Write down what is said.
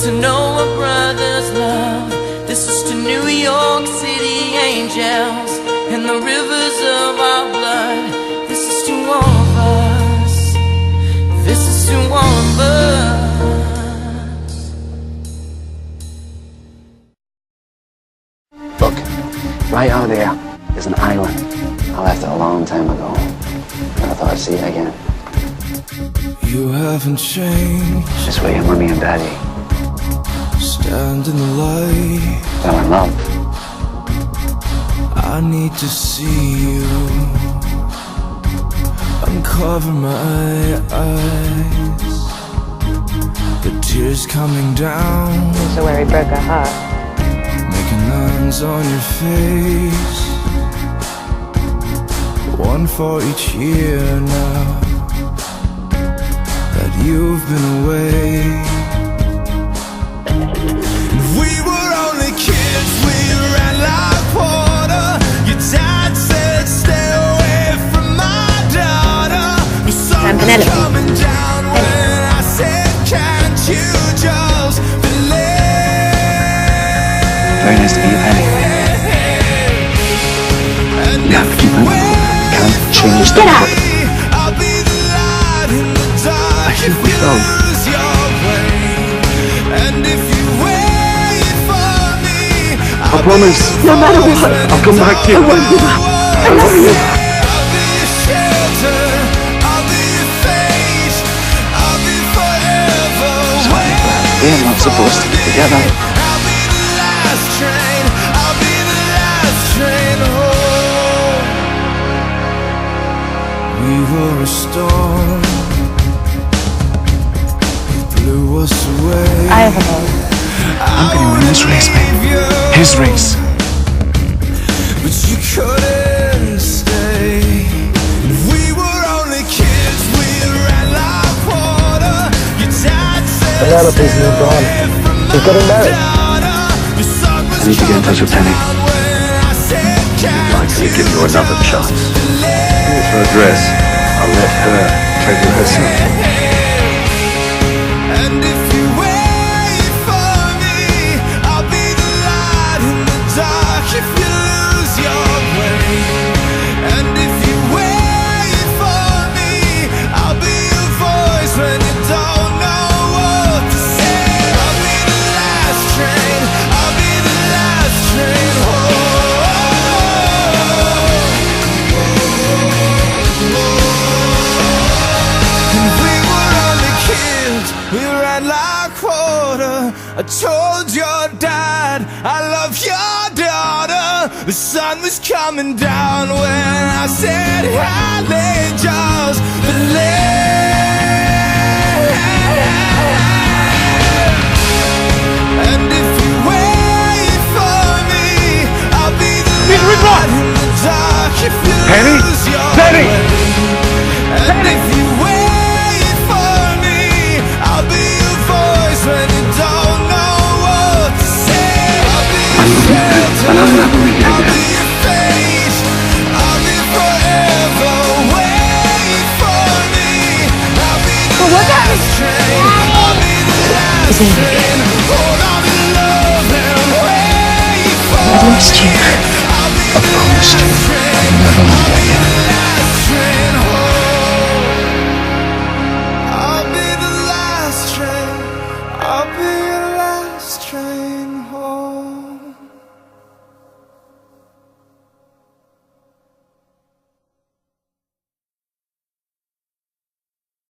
to know a brother's love. This is to New York City angels and the rivers of our blood. This is to all of us. This is to all of us. Look, right out there is an island. I left it a long time ago. Never thought I'd see it again. You haven't changed. Just where your mommy and daddy Stand in the light. fell in love. I need to see you. Uncover my eyes. The tears coming down. So where he broke her heart. Making lines on your face. One for each year now that you've been away. We were only kids, we ran like water. Your dad said stay away from my daughter. The sun was coming down when I said can't you just believe. Very nice to meet you, Penny. You have to keep moving. You can't change the world. I think we will. I promise. No matter what, I'll come back to you. I won't give up. I love you. We're not supposed to be together. We were a storm, blew us away. I have a vote. I'm gonna win this race, babe. His race. But you couldn't stay. We were only kids, we ran like water. Your dad said Penelope's moved on. She's getting married. I need to get in touch with Penny. I'd like to give you another chance. Here's her address. I'll let her tell you herself. And if you wait for me, I'll be the light in the dark if you lose your way. And if you wait for me, I'll be your voice when you don't know what to say. I'll be the last train, I'll be the last train home. We ran like water. I told your dad I love your daughter. The sun was coming down when I said Hallie just believe. And if you wait for me, I'll be the light in the dark if you lose your way. And if you wait for me, I'll be your voice when you don't know what to say. I'll be your shelter, I'll be your face, I'll be forever. Wait for me, I'll be the last train, I'll be the last train. Hold on to love and wait for me. I promised you. I never